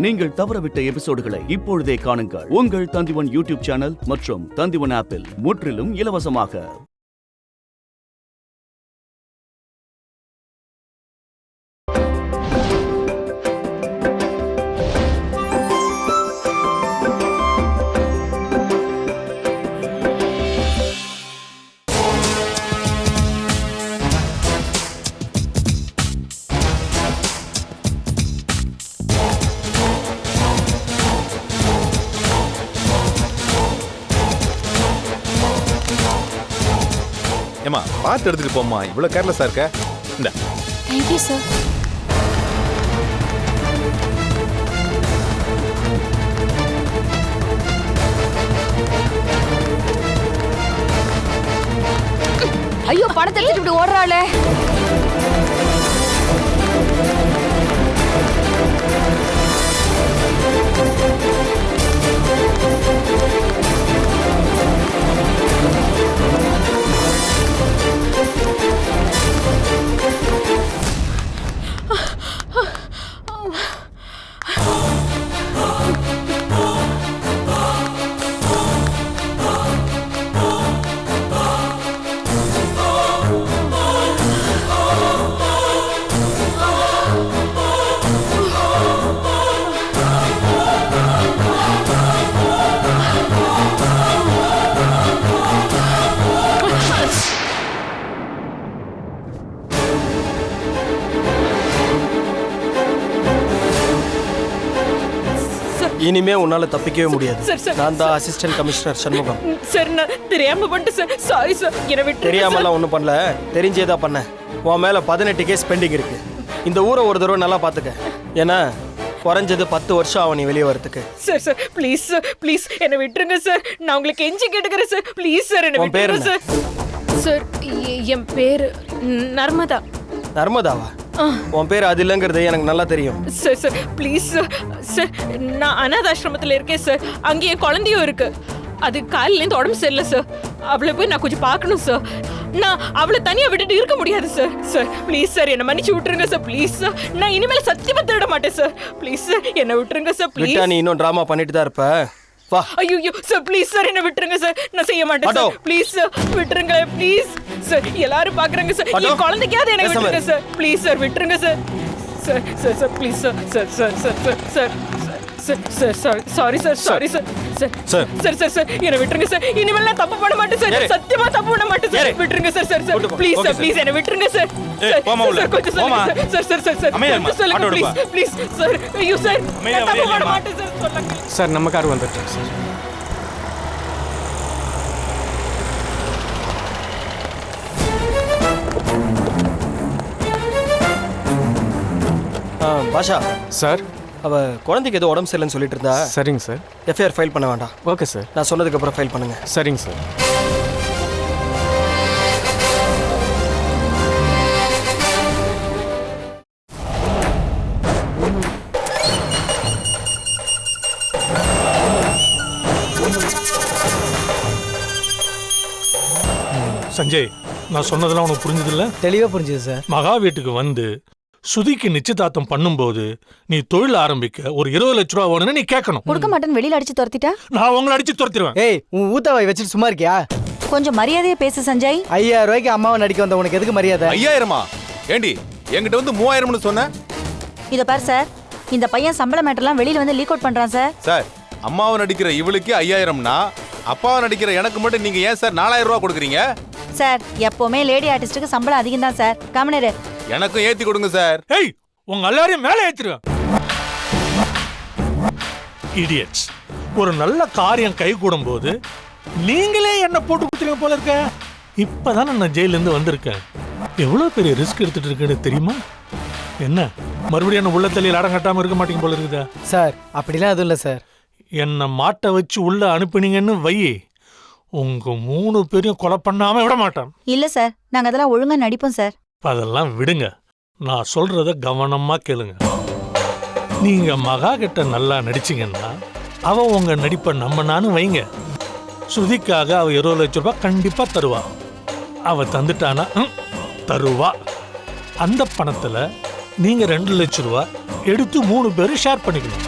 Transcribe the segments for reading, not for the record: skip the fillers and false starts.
நீங்கள் தவறவிட்ட எபிசோடுகளை இப்பொழுதே காணுங்கள். உங்கள் தந்திவன் யூடியூப் சேனல் மற்றும் தந்திவன் ஆப்பில் முற்றிலும் இலவசமாக. ஏமா பார்த்து எடுத்துட்டு போம்மா, இவ்வளவு கேர்லெஸ்ஸா இருக்க. இந்த Thank you sir. ஐயோ பணத்தை எடுத்துட்டு ஓடுறாளே. இனிமே உன்னால தப்பிக்கவே முடியாது. நான் தான் அசிஸ்டன்ட் கமிஷனர் சண்முகம். சார் நான் தெரியாம பண்ணிட்டேன் சார். சாரி சார், என்ன விட்டு. தெரியாமலாம் ஒன்றும் பண்ணல, தெரிஞ்சேதான் பண்ணேன். உன் மேல 18 கேஸ் பெண்டிங் இருக்கு. இந்த ஊரை ஒரு தடவை நல்லா பார்த்துக்க. ஏன்னா குறைஞ்சது 10 வருஷம் ஆகும் நீ வெளியே வரதுக்கு. Sir sir please sir, please என்னை விட்டுருங்க சார். நான் உங்களுக்கு கெஞ்சி கேட்டுக்கிறேன் சார். ப்ளீஸ் சார் என்னை விட்டுருங்க சார். சார் என் பேர் நர்மதா. நர்மதாவா? உன் பேர் அது இல்லைங்கிறது எனக்கு நல்லா தெரியும். Sir sir please sir. Sir நான் அனாதாசிரமத்தில் இருக்கேன் சார். அங்கே என் குழந்தையும் இருக்கு. அது காலையிலேருந்து உடம்பு சரியில்லை சார். அவளை போய் நான் கொஞ்சம் பார்க்கணும் சார். நான் அவளை தனியாக விட்டுட்டு இருக்க முடியாது சார். சார் ப்ளீஸ் சார் என்னை மன்னிச்சு விட்டுருங்க சார். ப்ளீஸ் சார், நான் இனிமேல் சத்தியமா திருட மாட்டேன் சார். ப்ளீஸ் சார் என்னை விட்டுருங்க சார். ப்ளீஸ். நீ இன்னும் ட்ராமா பண்ணிட்டு தான் இருப்ப. வா. ஐயோ சார் ப்ளீஸ் சார் என்னை விட்டுருங்க சார். நான் செய்ய மாட்டேன் சார். ப்ளீஸ் சார் விட்டுருங்க ப்ளீஸ் சார். எல்லாரும் பார்க்குறாங்க சார். என் குழந்தைக்காவது என்னை விட்டுருங்க சார். ப்ளீஸ் சார் விட்டுருங்க sir. Sir sir sir please sir. Sir sir sir sir sir sir sir sorry sir. Sorry sir. Sir sir sir sir sir என்னை விட்டுருங்க sir. இனிமேல் நான் தப்பு பண்ண மாட்டேன் சார். சத்தியமா தப்பு பண்ண மாட்டேன் சார். விட்டுருங்க sir. Sir sir please sir, please என்னை விட்டுருங்க சார். சார் கொஞ்சம் சொல்லுங்க சார். சார் சார் சார் கொஞ்சம் சொல்லுங்க ப்ளீஸ் ப்ளீஸ் சார். ஐயோ சார் நான் தப்பு பண்ண மாட்டேன் சார். சொல்லுங்க சார். நம்ம கார் வந்துட்டு சார். பாஷா சார், அவ குழந்தைக்கு ஏதோ உடம்பு சரியில்லைன்னு சொல்லிட்டு இருந்தா. சரிங்க சார். எஃப்ஐஆர் ஃபைல் பண்ண வேண்டாம். Okay sir. நான் சொன்னதுக்கு அப்புறம் ஃபைல் பண்ணுங்க. சரிங்க சார். சஞ்சய், நான் சொன்னதெல்லாம் உனக்கு புரிஞ்சதில்ல? தெளிவாக புரிஞ்சுது சார். மகா வீட்டுக்கு வந்து சுதிக்கு நிச்சயதார்த்தம் பண்ணும்போது நீ தொழில் ஆரம்பிக்க ஒரு 20 லட்ச ரூபா வேணும்னு நீ கேட்கணும். கொடுக்க மாட்டேன்னு வெளியில அடிச்சு துரத்திட்டா? நான் உங்களை அடிச்சு துரத்திடுவேன். ஏய், உன் ஊத்தாவை வச்சுட்டு சும்மா இருக்கியா? கொஞ்சம் மரியாதையா பேசு சஞ்சய். 5000 ரூபாய்க்கு அம்மாவை நடிக்க வந்த உனக்கு எதுக்கு மரியாதை? 5000மா? ஏண்டி என்கிட்ட வந்து 3000ம்னு சொன்ன? இத பாரு சார், இந்த பையன் சம்பள மேட்டர்லாம் வெளியில வந்து லீக் அவுட் பண்றான் சார். சார், அம்மாவை நடிக்கிற இவளுக்கு 5000னா அப்பாவை நடிக்கிற எனக்கு மட்டும் நீங்க ஏன் சார் 4000 ரூபாய் கொடுக்குறீங்க? சார் எப்பவுமே லேடி ஆர்டிஸ்டுக்கு சம்பளம் அதிகம் தான் சார். கமனரு எனக்கும் ஏத்தி கொடுங்க சார். ஏய், உங்க எல்லாரையும் மேலே ஏத்துருவேன். இடியட்ஸ். ஒரு நல்ல காரியம் கை கூடும்போது நீங்களே என்ன போட்டு கொடுத்துருங்க போல இருக்க. இப்பதான் நான் ஜெயில இருந்து வந்திருக்கேன். எவ்வளவு பெரிய ரிஸ்க் எடுத்துட்டு இருக்கேன்னு தெரியுமா? என்ன மறுபடியும் என்ன உள்ள தள்ளியில் அடம் கட்டாம இருக்க மாட்டீங்க போல இருக்குதா? சார் அப்படிலாம் எதுவும் இல்லை சார். என்னை மாட்ட வச்சு உள்ள அனுப்பினீங்கன்னு வை, உங்க 3 பேரையும் கொலை பண்ணாம விட மாட்டேன். இல்ல சார், நாங்க அதெல்லாம் ஒழுங்கா நடிப்போம் சார். அதெல்லாம் விடுங்க, நான் சொல்றத கவனமா கேளுங்க. நீங்க மகா கிட்ட நல்லா நடிச்சீங்கன்னா அவ உங்க நடிப்பை நம்பினான்னு வைங்க. ஸ்ருதிக்காக அவ 20 லட்ச ரூபாய் கண்டிப்பா தருவா. அவ தந்துட்டானா தருவா. அந்த பணத்துல நீங்க 2 லட்ச ரூபாய் எடுத்து 3 பேரும் ஷேர் பண்ணிக்கணும்.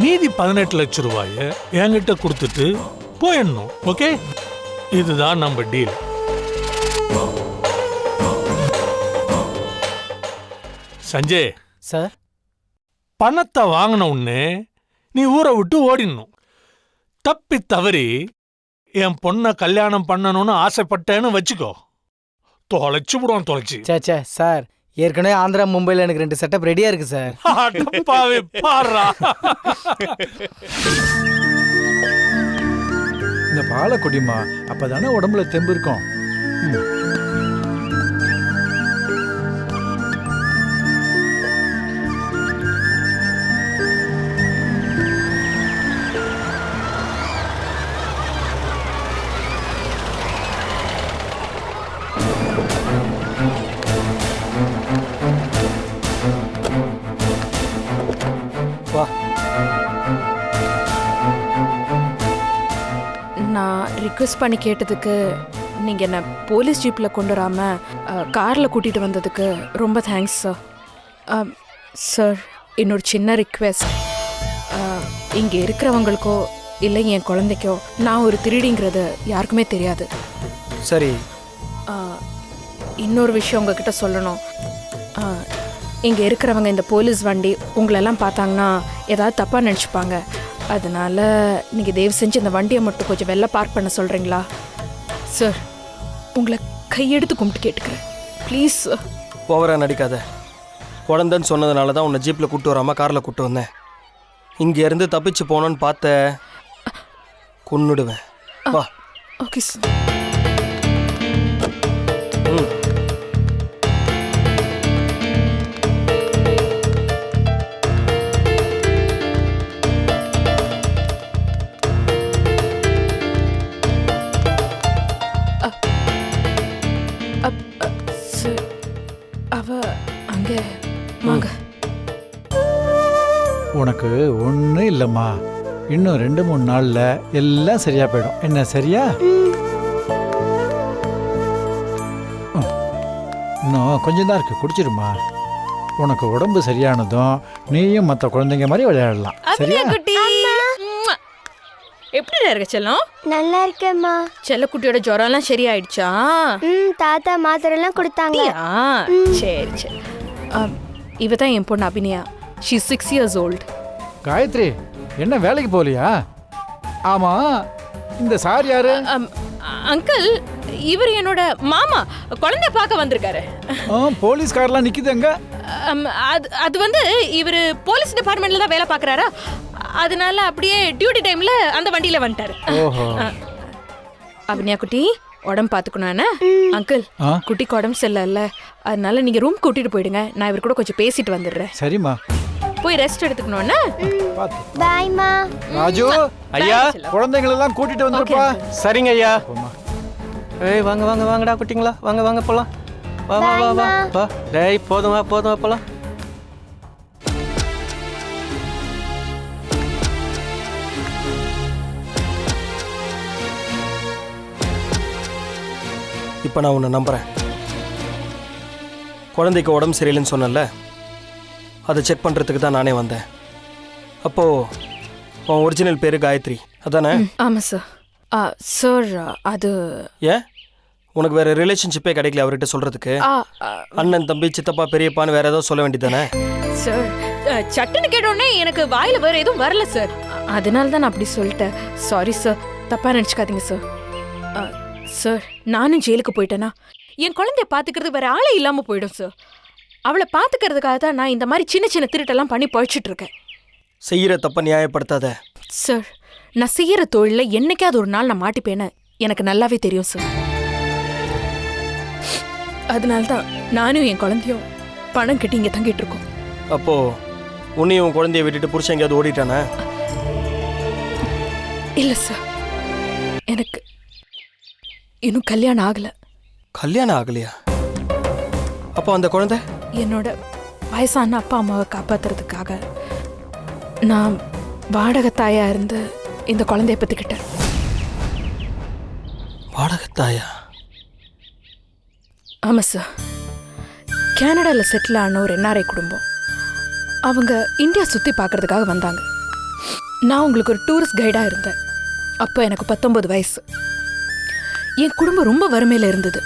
மீதி 18 லட்சம் ரூபாய என்கிட்ட கொடுத்துட்டு போயிடணும். ஓகே, இதுதான் நம்ம டீல். சஞ்சய் சார், பணத்தை வாங்கின உடனே நீ ஊரை விட்டு ஓடிடணும். தப்பி தவறி என் பொண்ணை கல்யாணம் பண்ணணும்னு ஆசைப்பட்டேன்னு வச்சுக்கோ, தொலைச்சு விடுவான். தொலைச்சு சே சார், ஏற்கனவே ஆந்திரா மும்பையில் எனக்கு 2 செட்டப் ரெடியா இருக்கு சார். அடப்பாவி, பாருடா. இந்த பாலை குடிமா, அப்பதானே உடம்புல தெம்பு இருக்கும். வா. நான் ரிக்வெஸ்ட் பண்ணி கேட்டதுக்கு நீங்கள் என்ன போலீஸ் ஜீப்பில் கொண்டு வராமல் காரில் கூட்டிகிட்டு வந்ததுக்கு ரொம்ப தேங்க்ஸ் சார். சார், இன்னொரு சின்ன ரிக்வெஸ்ட். இங்கே இருக்கிறவங்களுக்கோ இல்லை என் குழந்தைக்கோ நான் ஒரு திருடிங்கிறது யாருக்குமே தெரியாது. சரி, இன்னொரு விஷயம் உங்ககிட்ட சொல்லணும். இங்கே இருக்கிறவங்க இந்த போலீஸ் வண்டி உங்களெல்லாம் பார்த்தாங்கன்னா ஏதாவது தப்பாக நினச்சிப்பாங்க. அதனால நீங்கள் தயவு செஞ்சு இந்த வண்டியை மட்டும் கொஞ்சம் வெளில பார்க் பண்ண சொல்கிறீங்களா சார்? உங்களை கையெடுத்து கும்பிட்டு கேட்டுக்கிறேன் ப்ளீஸ் சார். ஓவரா நடிக்காத. குழந்தைன்னு சொன்னதுனால தான் உன்னை ஜீப்பில் கூப்பிட்டு வராமல் காரில் கூப்பிட்டு வந்தேன். இங்கேருந்து தப்பிச்சு போனோன்னு பார்த்த கொன்னுடுவேன். வா. Okay sir. ம். சார், அவ அங்கே வாங்க. உனக்கு ஒன்றும் இல்லைம்மா, இன்னும் 2-3 நாள்ல எல்லாம் சரியா போயிடும். என்ன சரியா? இன்னும் கொஞ்சம் தான் இருக்கு, குடிச்சிருமா. உனக்கு உடம்பு சரியானதும் நீயும் மற்ற குழந்தைங்க மாதிரி விளையாடலாம். சரியா? குட்டி எப்படி இருக்க செல்லம்? நல்லா இருக்கேம்மா. செல்லக்குட்டியோட ஜுரம்லாம் சரியாயிடுச்சா? தாத்தா மாத்திரைலாம் கொடுத்தாங்க. சரி சரி. இவ தான் என் பொண்ணு Abhinaya. She 6 years old. Gayathri, என்ன வேலைக்கு போகலையா? ஆமா, இந்த சார் யாரு? அங்கிள், இவர் என்னோட மாமா. குழந்தை பார்க்க வந்திருக்காரு. போலீஸ் கார்லாம் நிக்குதுங்க. அது வந்து இவர் போலீஸ் டிபார்ட்மெண்ட்ல தான் வேலை பார்க்கறாரா, அதனால அப்படியே டியூட்டி டைம்ல அந்த வண்டியில வந்துட்டாரு. அபிநயா குட்டி, உடம்பு பார்த்துக்கணும் என்ன? அங்கிள், குட்டிக்கு உடம்பு சரியில்லை, அதனால நீங்க ரூம் கூட்டிட்டு போயிடுங்க. நான் இவர் கூட கொஞ்சம் பேசிட்டு வந்துடுறேன். சரிம்மா, போய் ரெஸ்ட் எடுத்துக்கணும்னா. பாய்மா. ராஜு ஐயா, குழந்தைங்களெல்லாம் கூட்டிட்டு வந்துருப்பா. சரிங்க ஐயா. ஏய், வாங்க வாங்க வாங்கடா குட்டிங்களா, வாங்க வாங்க போலாம். வா வா வா வா வா. டேய், போதும் வா போலாம். இப்போ நான் உன்னை நம்புறேன். குழந்தைக்கு உடம்பு சரியில்லைன்னு சொன்னல, அதை செக் பண்ணுறதுக்கு தான் நானே வந்தேன். அப்போது உன் ஒரிஜினல் பேர் காயத்ரி அதானே? ஆமாம் சார். சார், அது ஏன் உனக்கு வேறு ரிலேஷன்ஷிப்பே கிடைக்கல அவர்கிட்ட சொல்கிறதுக்கு? அண்ணன், தம்பி, சித்தப்பா, பெரியப்பான்னு வேறு ஏதாவது சொல்ல வேண்டியதானே? சார், சட்டுன்னு கேட்டோடனே எனக்கு வாயில் வேறு எதுவும் வரல சார். அதனால தான் நான் அப்படி சொல்லிட்டேன். சாரி சார், தப்பாக நினச்சிக்காதீங்க சார். சார், நானும் ஜெயிலுக்கு போயிட்டேன்னா என் குழந்தைய பார்த்துக்கிறது வேற ஆளே இல்லாமல் போயிடும் சார். அவளை பார்த்துக்கிறதுக்காக தான் நான் இந்த மாதிரி சின்ன சின்ன திருட்டெல்லாம் பண்ணி பழிச்சிட்டு இருக்கேன். செய்கிற தப்பை நியாயப்படுத்தாத சார். நான் செய்யற தொழிலில் என்னைக்காவது ஒரு நாள் நான் மாட்டிப்பேன்னு எனக்கு நல்லாவே தெரியும் சார். அதனால்தான் நானும் என் குழந்தையும் பணம் கட்டி இங்கே தங்கிட்டு இருக்கோம். அப்போ உன்னையும் உன் குழந்தைய விட்டுட்டு புருஷன் எங்கேயாவது ஓடிட்டானே? இல்லை சார், எனக்கு இன்னும் கல்யாணம் ஆகலை. கல்யாணம் ஆகலையா? அப்போ அந்த குழந்தை? என்னோட வயசான அப்பா அம்மாவை காப்பாத்துறதுக்காக நான் வாடகை தாயா இருந்து இந்த குழந்தைய பத்திக்கிட்டேன். வாடகை தாயா? ஆமாம் சார். கனடாவில் செட்டில் ஆன ஒரு NRI குடும்பம். அவங்க இந்தியா சுற்றி பார்க்கறதுக்காக வந்தாங்க. நான் உங்களுக்கு ஒரு டூரிஸ்ட் கைடாக இருந்தேன். அப்போ எனக்கு 19 வயசு. என் குடும்பம் ரொம்ப வறுமையில் இருந்தது.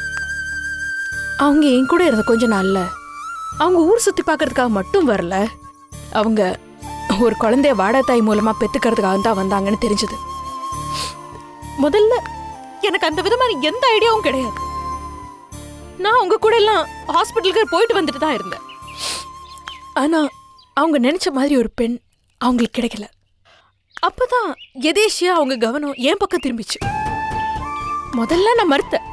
அவங்க என் கூட இருந்த கொஞ்ச நாளில் அவங்க ஊர் சுற்றி பார்க்கறதுக்காக மட்டும் வரல, அவங்க ஒரு குழந்தைய வாடகை தாய் மூலமாக பெற்றுக்கிறதுக்காக தான் வந்தாங்கன்னு தெரிஞ்சது. முதல்ல எனக்கு அந்த விதமான எந்த ஐடியாவும் கிடையாது. நான் உங்க கூட எல்லாம் ஹாஸ்பிட்டலுக்கு போயிட்டு வந்துட்டு தான் இருந்தேன். ஆனால் அவங்க நினைச்ச மாதிரி ஒரு பெண் அவங்களுக்கு கிடைக்கல. அப்பதான் எதேச்சியா அவங்க கவனம் என் பக்கம் திரும்பிச்சு. முதல்ல நான் மறுத்தேன்.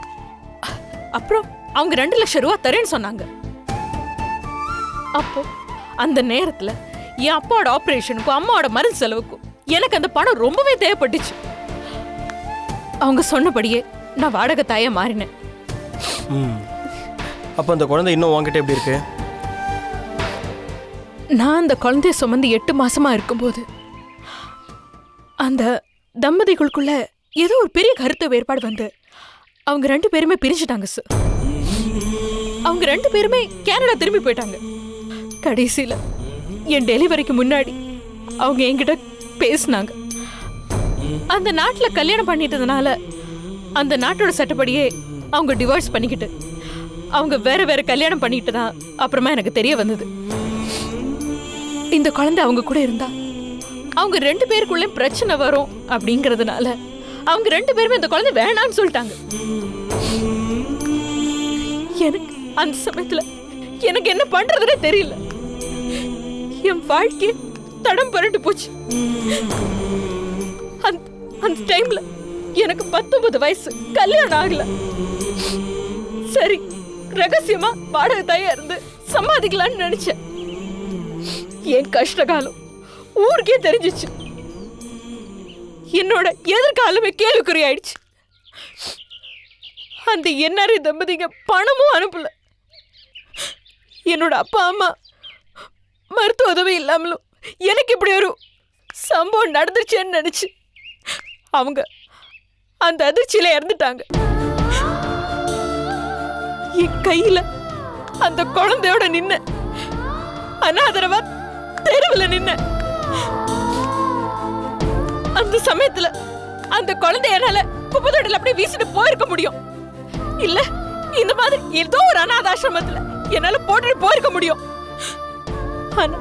அப்புறம் அவங்க 2 லட்சம் ரூபா தரேன்னு சொன்னாங்க. அப்போ அந்த நேரத்துல என் அப்பாவோட ஆபரேஷனுக்கும் அம்மாவோட மருந்து செலவுக்கும் எனக்கு அந்த பணம் ரொம்பவே தேவைப்பட்டுச்சு. அவங்க சொன்னபடியே நான் வாடகை தாயா மாறினேன். அப்போ அந்த குழந்தை இன்னும் உங்ககிட்ட எப்படி இருக்கு? நான் அந்த குழந்தைய சுமந்து 8 மாசமா இருக்கும்போது அந்த தம்பதிகளுக்குள்ள ஏதோ ஒரு பெரிய கருத்து வேறுபாடு வந்து அவங்க 2 பேருமே பிரிஞ்சுட்டாங்க சார். அவங்க 2 பேருமே கனடா திரும்பி போயிட்டாங்க. கடைசியில என் டெலிவரிக்கு முன்னாடி அவங்க என்கிட்ட பேசினாங்க. அந்த நாட்டுல கல்யாணம் பண்ணிட்டதுனால அந்த நாட்டோட சட்டப்படியே அவங்க டிவோர்ஸ் பண்ணிக்கிட்டு அவங்க வேற வேற கல்யாணம் பண்ணிட்டு தான் அப்புறமா எனக்கு தெரிய வந்தது. இந்த குழந்தை அவங்க கூட இருந்தா அவங்க 2 பேருக்குள்ளே பிரச்சனை வரும் அப்படிங்கறதுனால அவங்க 2 பேருமே இந்த குழந்தை வேணான்னு சொல்லிட்டாங்க. எனக்கு அந்த சமயத்துல எனக்கு என்ன பண்றதுன்னே தெரியல. என் வாழ்க்கை தடம் புரண்டு போச்சு. அந்த டைம்ல எனக்கு 19 வயசு, கல்யாணம் ஆகல. சரி, ரகசியமா வாடகை தாயா இருந்து சம்பாதிக்கலான்னு நினைச்சேன். என் கஷ்டகாலம் ஊருக்கே தெரிஞ்சிச்சு. என்னோட எதிர்காலமே கேள்விக்குறி ஆயிடுச்சு. அந்த என்ஆர்ஐ தம்பதிங்க பணமும் அனுப்பல. என்னோட அப்பா அம்மா மருத்துவ உதவி இல்லாமலும் எனக்கு இப்படி ஒரு சம்பவம் நடந்துருச்சேன்னு நினைச்சு அவங்க அந்த அதிர்ச்சியில இறந்துட்டாங்க. என் கையில அந்த குழந்தையோட நின்ன அனாதரவா தெருவில் நின்ன அந்த சமயத்துல அந்த குழந்தை என்னால குப்பத்தொட்டில அப்படியே வீசிட்டு போயிருக்க முடியும். இல்ல இந்த மாதிரி ஏதோ ஒரு அனாதாசிரமத்துல என்னால போட்டுட்டு போயிருக்க முடியும். ஆனா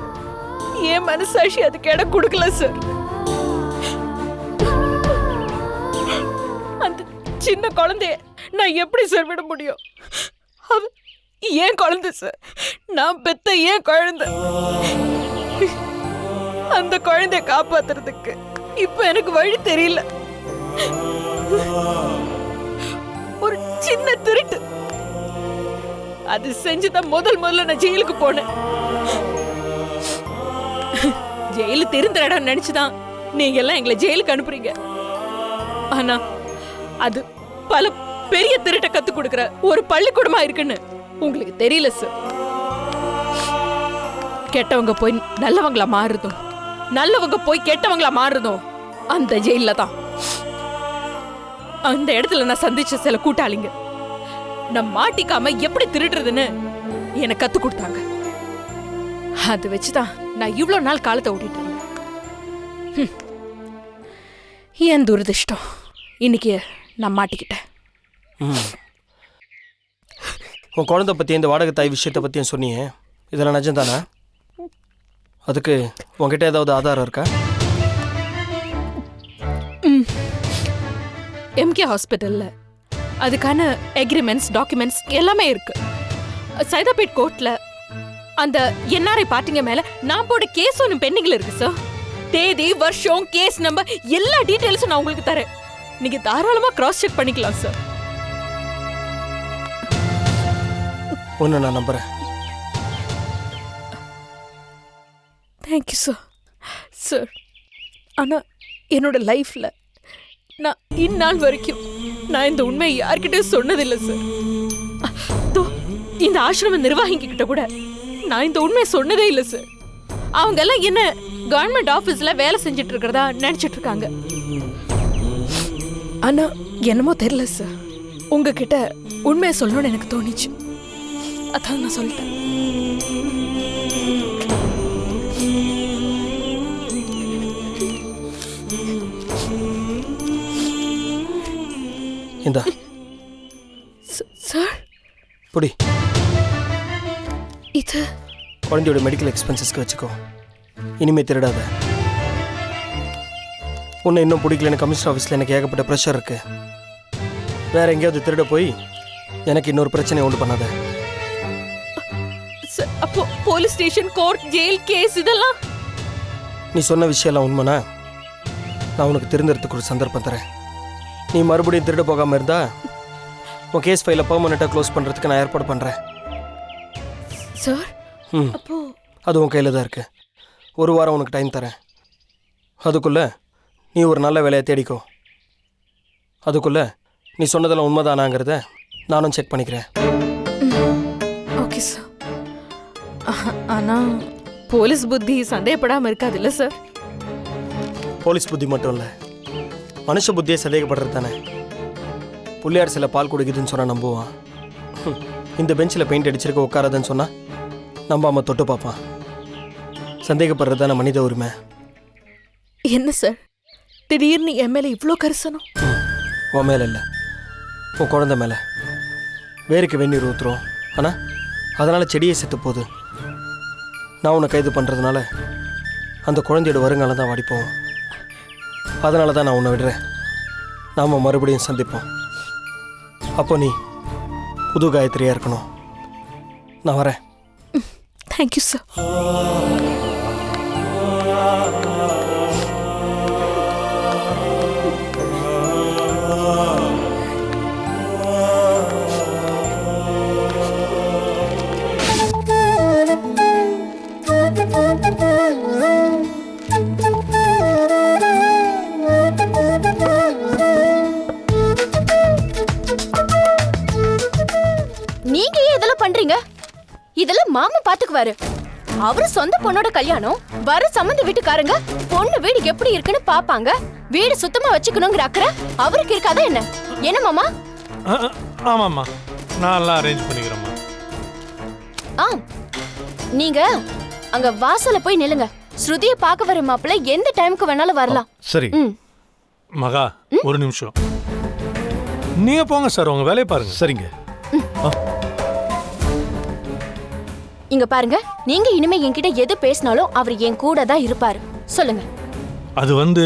என் மனசாட்சி அதுக்கு இடம் கொடுக்கல சார். அந்த சின்ன குழந்தைய நான் எப்படி சார் விட முடியும்? அவ ஏன் குழந்தை சார், நான் பெத்த ஏன் குழந்தை. அந்த குழந்தைய காப்பாத்துறதுக்கு இப்ப எனக்கு வழி தெரியல. ஒரு சின்ன திருட்டு அது செஞ்சுதான் முதல்ல நான் ஜெயிலுக்கு போனேன். ஜெயிலு தெரிந்த இடம் நினைச்சுதான் நீங்க எல்லாம் எங்களை ஜெயிலுக்கு அனுப்புறீங்க. ஆனா அது பல பெரிய திருட்ட கத்து கொடுக்கிற ஒரு பள்ளிக்கூடமா இருக்குன்னு உங்களுக்கு தெரியல சார். கெட்டவங்க போய் நல்லவங்களா மாறுதும், நல்லவங்க போய் கெட்டவங்களா மாறுதும் அந்த ஜெயில தான். அந்த இடத்துல நான் சந்திச்ச சில கூட்டாளிங்க நான் மாட்டிக்காம எப்படி திருடுறதுன்னு எனக்கு கத்து கொடுத்தாங்க. அது வச்சுதான் நான் இவ்வளவு நாள் காலத்தை ஓட்டிட்டு இருந்தேன். என் துரதிர்ஷ்டம், இன்னைக்கு நான் மாட்டிக்கிட்டேன். உன் குழந்தை பற்றி இந்த வாடகை தாய் விஷயத்தை பற்றியும் சொன்னியே, இதெல்லாம் நிஜம் தானே? அதுக்கு உங்ககிட்ட ஏதாவது ஆதாரம் இருக்கா? எம்கே ஹாஸ்பிட்டல்ல அதுக்கான எக்ரிமெண்ட்ஸ், டாக்குமெண்ட்ஸ் எல்லாமே இருக்கு. சைதாபேட் கோர்ட்ல அந்த என்ஆர்ஐ பார்ட்டிங்க மேல நான் போட கேஸ் ஒன்று பெண்டிங்ல இருக்கு சார். தேதி, வருஷம், கேஸ் நம்பர் எல்லா டீடைல்ஸும் நான் உங்களுக்கு தரேன். நீங்க தாராளமா கிராஸ் செக் பண்ணிக்கலாம் சார். ஒன்று நான் நம்புறேன். Thank you sir. சார், ஆனால் என்னோட லைஃப்பில் நான் இந்நாள் வரைக்கும் நான் இந்த உண்மையை யார்கிட்டயும் சொன்னதில்லை சார். இந்த ஆசிரம நிர்வாகிங்க கிட்ட கூட நான் இந்த உண்மையை சொன்னதே இல்லை சார். அவங்க எல்லாம் என்ன கவர்மெண்ட் ஆஃபீஸ்ல வேலை செஞ்சுட்டு இருக்கிறதா நினைச்சிட்டு இருக்காங்க. ஆனா என்னமோ தெரியல சார், உங்ககிட்ட உண்மையை சொல்லணும்னு எனக்கு தோணிச்சு. அதான் நான் சொல்லிட்டேன். இந்தா சார் புடி. இது குழந்தையோட மெடிக்கல் எக்ஸ்பென்சஸ்க்கு வச்சுக்கோ. இனிமே திருடாத. உன்னை இன்னும் பிடிக்கலன்னு கமிஷனர் ஆஃபீஸில் எனக்கு ஏகப்பட்ட ப்ரெஷர் இருக்கு. வேற எங்கேயாவது திருட போய் எனக்கு இன்னொரு பிரச்சனை உண்டு பண்ணாத. சார், அப்போ police station, court, jail, case இதெல்லாம் நீ சொன்ன விஷயம்லாம் உண்மைனா நான் உனக்கு திருந்துறதுக்கு ஒரு சந்தர்ப்பம் தரேன். நீ மறுபடியும் திருட போகாமல் இருந்தா உன் கேஸ் ஃபைலை பெர்மனெண்ட்டாக க்ளோஸ் பண்ணுறதுக்கு நான் ஏற்பாடு பண்ணுறேன். சார். ம், அப்போ அது உன் கையில் தான் இருக்கு. ஒரு வாரம் உனக்கு டைம் தரேன். அதுக்குள்ளே நீ ஒரு நல்ல வேலையை தேடிக்கோ. அதுக்குள்ளே நீ சொன்னதெல்லாம் உண்மைதானாங்கிறத நானும் செக் பண்ணிக்கிறேன். Okay sir. ஆனா போலீஸ் புத்தி சந்தேகப்படாம இருக்காது இல்ல சார்? போலீஸ் புத்தி மட்டும் இல்லை, மனுஷ புத்தியை சந்தேகப்படுறது தானே. புள்ளியார் சில பால் குடிக்குதுன்னு சொன்னால் நம்புவான். இந்த பெஞ்சில் பெயிண்ட் அடிச்சிருக்க உட்காராதுன்னு சொன்னால் நம்பாமல் தொட்டு பார்ப்பான். சந்தேகப்படுறது தானே மனித உரிமை. என்ன சார் திடீர்னு என் மேல இவ்வளோ கரிசனம்? உன் மேலே இல்லை, உன் குழந்தை மேலே. வேருக்கு வெந்நீர் ஊற்றுறோம், ஆனால் அதனால் செடியை செத்து போகுது. நான் உன்னை கைது பண்ணுறதுனால அந்த குழந்தையோட வருங்காலம் தான் வாடிப்போம். அதனால தான் நான் உன்னை விடுறேன். நாம் மறுபடியும் சந்திப்போம். அப்போ நீ புது காயத்ரியாக இருக்கணும். நான் வரேன். Thank you sir. நீங்க ஏன் இதெல்லாம் பண்றீங்க? இதெல்லாம் மாமா பாத்துக்குவாரு. அவரு சொந்த பொண்ணோட கல்யாணம். வர சம்மந்த வீட்டுக்காரங்க பொண்ணு வீடு எப்படி இருக்குன்னு பாப்பாங்க. வீடு சுத்தமா வச்சுக்கணுங்கிற அக்கறை அவருக்கு இருக்காதா என்ன? என்ன மாமா? ஆமாம்மா, நான் எல்லாம் அரேஞ்ச் பண்ணிக்கிறேம்மா. ஆ, நீங்க அங்க வாசல்ல போய் நில்லுங்க. ஸ்ருதிய பார்க்க வர மாப்பிள்ள எந்த டைமுக்கு வேணாலும் வரலாம். சரி. மகா, ஒரு நிமிஷம். நீங்க போங்க சார், உங்க வேலையை பாருங்க. சரிங்க. இங்க பாருங்க, நீங்க இனிமே என்கிட்ட எது பேசினாலும் அவர் என் கூட தான் இருப்பாரு. சொல்லுங்க. அது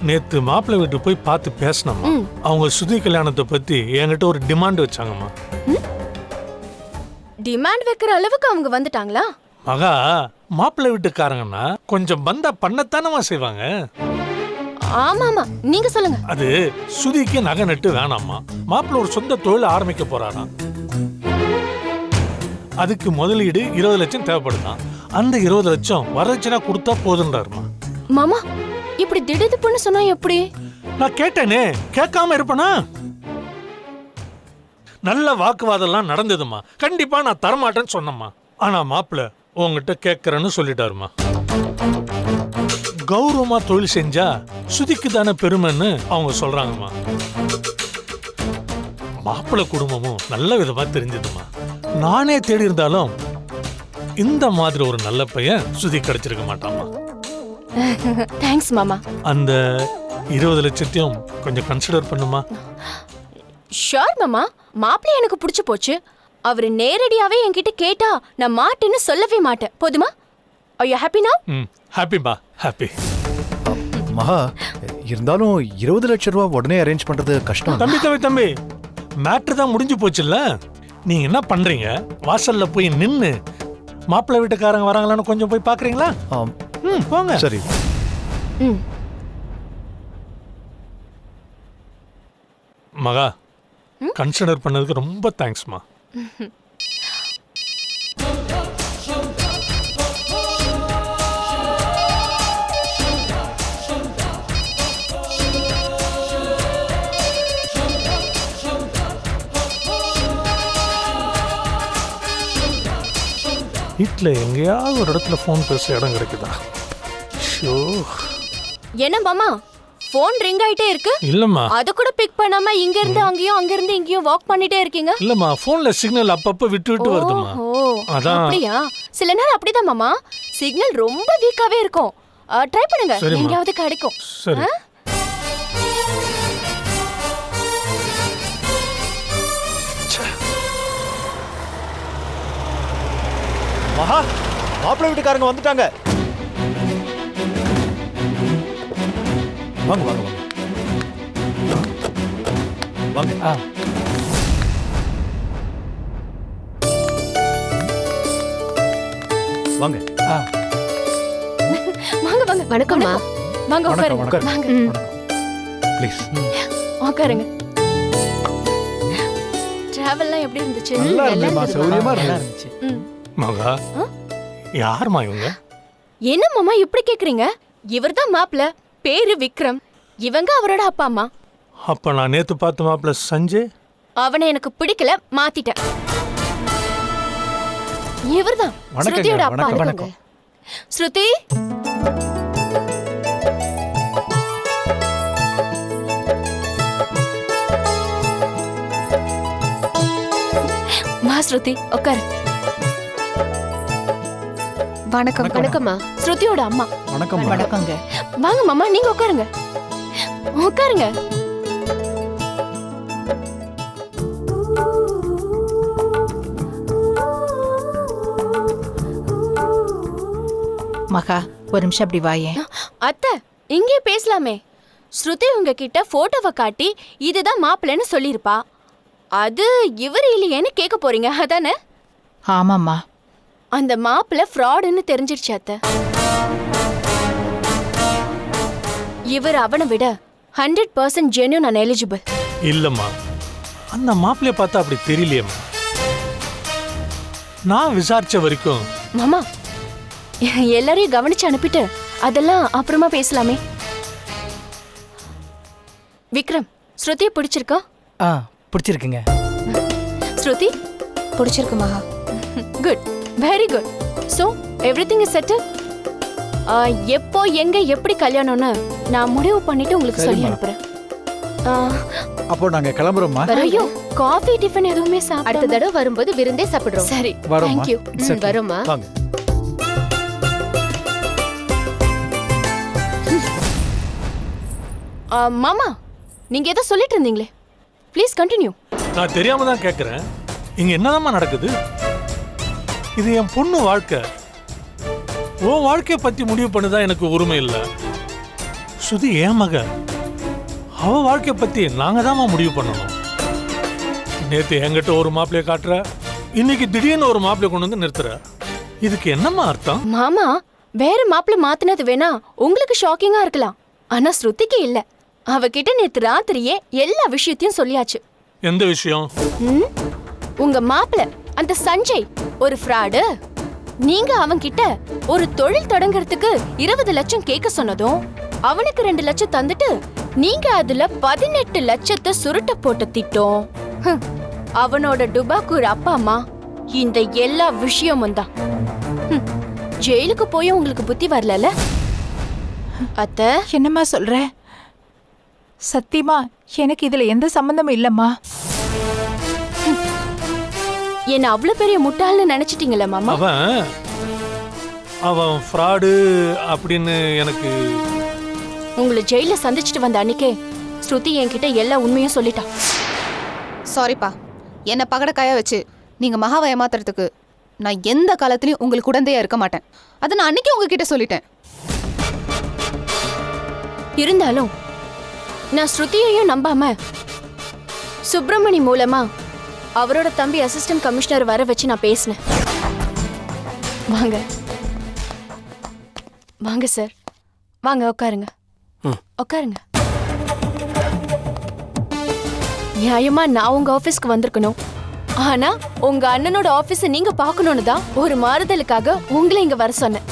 நேத்து மாப்பிள்ளை வீட்டு போய் பார்த்து பேசினம்மா. அவங்க சுதி கல்யாணத்தை பத்தி என்கிட்ட ஒரு டிமாண்ட் வச்சாங்கம்மா. டிமாண்ட் வைக்கிற அளவுக்கு அவங்க வந்துட்டாங்களா? மகா, மாப்பிள்ளை வீட்டுக்காரங்கன்னா கொஞ்சம் பந்தா பண்ணத்தானமா செய்வாங்க. ஆமாமா, நீங்க சொல்லுங்க. அது சுதிக்கு நகை நட்டு வேணாமா. மாப்பிள்ளை ஒரு சொந்த தொழில் ஆரம்பிக்க போறாராம். அதுக்கு முதலீடு 20 லட்சம் தேவைப்படுதான். அந்த 20 லட்சம் வரதட்சணை கொடுத்தா போதுன்றாருமா. மாமா, இப்படி திடுதிப்புன்னு சொன்னா எப்படி? நான் கேட்டேனே, கேட்காம இருப்பனா? நல்ல வாக்குவாதம்லாம் நடந்ததுமா. கண்டிப்பா நான் தரமாட்டேன்னு சொன்னம்மா. ஆனா மாப்பிள்ளை உங்ககிட்ட கேட்கறேன்னு சொல்லிட்டாருமா. கௌரவமா தொழில் செஞ்சா சுதிக்கு தானே பெருமைன்னு அவங்க சொல்றாங்கம்மா. மாப்பிள்ளை குடும்பமும் நல்ல விதமா தெரிஞ்சதுமா. நானே தேடி இருந்தாலும் இந்த மாதிரி ஒரு நல்ல பையன் சுதி கிடைச்சிருக்க மாட்டாமா. தேங்க்ஸ் மாமா. அந்த 20 லட்சத்தையும் கொஞ்சம் கன்சிடர் பண்ணுமா? ஷூர் மாமா. மாப்பிள்ளை எனக்கு பிடிச்சு போச்சு. அவரு நேரடியாவே என்கிட்ட கேட்டா நான் மாட்டேன்னு சொல்லவே மாட்டேன். போதுமா? Are you happy now? ஹாப்பிப்பா, ஹாப்பி. மகா, இருந்தாலும் 20 லட்சம் ரூபா உடனே அரேஞ்ச் பண்றது கஷ்டம். தம்பி, மேட்ரு தான் முடிஞ்சு போச்சுல்ல. நீங்க என்ன பண்றீங்க? வாசல்ல போய் நின்னு மாப்பிள்ளை வீட்டுக்காரங்க வராங்களான்னு கொஞ்சம் போய் பாக்குறீங்களா? போங்க. சரி. மகா, கன்சிடர் பண்ணதுக்கு ரொம்ப தேங்க்ஸ்மா. வீட்டில் எங்கேயாவது ஒரு இடத்துல ஃபோன் பேச இடம் கிடைக்குதா? ஷோ, என்ன மாமா, ஃபோன் ரிங் ஆயிட்டே இருக்கு. இல்லம்மா, அத கூட பிக் பண்ணாம இங்க இருந்து அங்கேயும் அங்க இருந்து இங்கேயும் வாக் பண்ணிட்டே இருக்கீங்க. இல்லம்மா, ஃபோன்ல சிக்னல் அப்பப்ப விட்டு வருதுமா. அதான். அப்படியா? சில நேரம் அப்படிதான் மாமா, சிக்னல் ரொம்ப வீக்காவே இருக்கும். ட்ரை பண்ணுங்க, எங்கயாவது கிடைக்கும். சரி. மகா, மாப்பிள்ளை வீட்டுக்காரங்க வந்துட்டாங்க. வாங்க வாங்க வாங்க வாங்க. வாங்க. வாங்க வாங்க. வணக்கம்மா. வாங்க உட்காருங்க. வணக்கம். வாங்க. ப்ளீஸ். உட்காருங்க. டிராவல்லாம் எப்படி இருந்துச்சு? நல்லா இருந்துமா, சௌரியமா நல்லா இருந்துச்சு. இருந்துச்சு. மகா யாருமா இவங்க? என்ன மாமா இப்படி கேக்குறீங்க? இவர்தான் மாப்பிள்ள, பேரு விக்ரம். இவங்க அவரோட அப்பா அம்மா. அப்ப நான் நேத்து பார்த்த மாப்பிள்ள சஞ்சய். அவனை எனக்கு பிடிக்கல, மாத்திட்டேன். இவர்தான் வணக்கங்க, ஸ்ருதியோட அப்பா. வணக்கம். வணக்கம். ஸ்ருதி, வா ஸ்ருதி, உட்காரு. வணக்கம். வணக்கம்மா. ஸ்ருதியோட அம்மா. வணக்கம். வணக்கங்க. வாங்க மாமா, நீங்க உட்காருங்க. உட்காருங்க. மகா, ஒரு நிமிஷம் அப்படி வாயே. அத்தை, இங்கே பேசலாமே. ஸ்ருதி உங்ககிட்ட போட்டோவை காட்டி இதுதான் மாப்பிள்ளைன்னு சொல்லியிருப்பா. அது இவர் இல்லையேன்னு கேட்க போறீங்க, அதானே? ஆமாம்மா. அந்த மாப்பிள்ளை ஃப்ராடுன்னு தெரிஞ்சிருச்சு அத்தை. இவர் அவனை விட 100% ஜென்யூன் அண்ட் எலிஜிபிள். இல்லம்மா, அந்த மாப்பிள்ளைய பார்த்தா அப்படி தெரியலையேம்மா. நான் விசாரிச்ச வரைக்கும் மாமா, எல்லாரையும் கவனிச்சு அனுப்பிட்டு அதெல்லாம் அப்புறமா பேசலாமே. விக்ரம், ஸ்ருதியை பிடிச்சிருக்கா? பிடிச்சிருக்குங்க. ஸ்ருதி, பிடிச்சிருக்கு மகா. Good, very good. So everything is settle. எப்போ எங்க எப்படி கல்யாணம்னு நான் முடிவு பண்ணிட்டு உங்களுக்கு சொல்லி அனுப்புறேன். அப்போ நாங்க கிளம்புறோம்மா. ஐயோ, காஃபி டிஃபன் எதுவுமே சாப்பிட. அடுத்த தடவை வரும்போது விருந்தே சாப்பிடுறோம். சரி, வரோம்மா. தேங்க்யூ. வரோம்மா. வாங்க. மாமா, நீங்க ஏதோ சொல்லிட்டு இருந்தீங்களே, ப்ளீஸ் கண்டினியூ. நான் தெரியாம தான் கேட்கறேன். இங்க என்னதாம்மா நடக்குது? இது என் பொண்ணு வாழ்க்கை. உன் வாழ்க்கையை பத்தி முடிவு பண்ணதான் எனக்கு உரிமை இல்லை. சுதி என் மக, அவ வாழ்க்கையை பத்தி நாங்க தாம்மா முடிவு பண்ணணும். நேத்து என்கிட்ட ஒரு மாப்பிள்ளைய காட்டுற, இன்னைக்கு திடீர்னு ஒரு மாப்பிள்ளைய கொண்டு வந்து நிறுத்துற. இதுக்கு என்னம்மா அர்த்தம்? மாமா, வேற மாப்பிள்ளை மாத்தினது வேணா உங்களுக்கு ஷாக்கிங்கா இருக்கலாம். ஆனா ஸ்ருதிக்கு இல்ல. அவகிட்ட நேத்து ராத்திரியே எல்லா விஷயத்தையும் சொல்லியாச்சு. எந்த விஷயம்? உங்க மாப்பிள்ளை அந்த சஞ்சய் ஒரு ஃப்ராடு. நீங்க அவன்கிட்ட ஒரு தொழில் தொடங்குறதுக்கு 20 லட்சம் கேட்க சொன்னதும் அவனுக்கு 2 லட்சம் தந்துட்டு நீங்க அதுல 18 லட்சத்தை சுருட்ட போட்ட திட்டம். அவனோட டுபாக்கூர் அப்பா அம்மா இந்த எல்லா விஷயமும் தான். ஜெயிலுக்கு போய் உங்களுக்கு புத்தி வரல அத்தை? என்னம்மா சொல்ற? சத்தியமா எனக்கு இதுல எந்த சம்பந்தமும் இல்லம்மா. என்ன அவ்வளவு பெரிய முட்டாள்னு நினைச்சிட்டீங்களா மாமா? அவன் ஃப்ராடு அப்படின்னு எனக்கு. உங்களை ஜெயில சந்திச்சுட்டு வந்த அன்னைக்கே ஸ்ருதி என்கிட்ட எல்லா உண்மையும் சொல்லிட்டான். சாரிப்பா, என்ன பகடக்காயா வச்சு நீங்க மகாவை ஏமாத்துறதுக்கு நான் எந்த காலத்துலயும் உங்களுக்கு உடந்தையா இருக்க மாட்டேன். அதை நான் அன்னைக்கே உங்ககிட்ட சொல்லிட்டேன். இருந்தாலும் நான் ஸ்ருதியையும் நம்பாம சுப்பிரமணி மூலமா அவரோட தம்பி அசிஸ்டன்ட் கமிஷனர் வர வச்சு நான் பேசினேன். வாங்க வாங்க சார், வாங்க உட்காருங்க. உட்காருங்க. நியாயமா நான் உங்க ஆபீஸ்க்கு வந்திருக்கணும். ஆனா உங்க அண்ணனோட ஆபீஸை நீங்க பார்க்கணும்னு தான் ஒரு மாறுதலுக்காக உங்களை இங்க வர சொன்னேன்.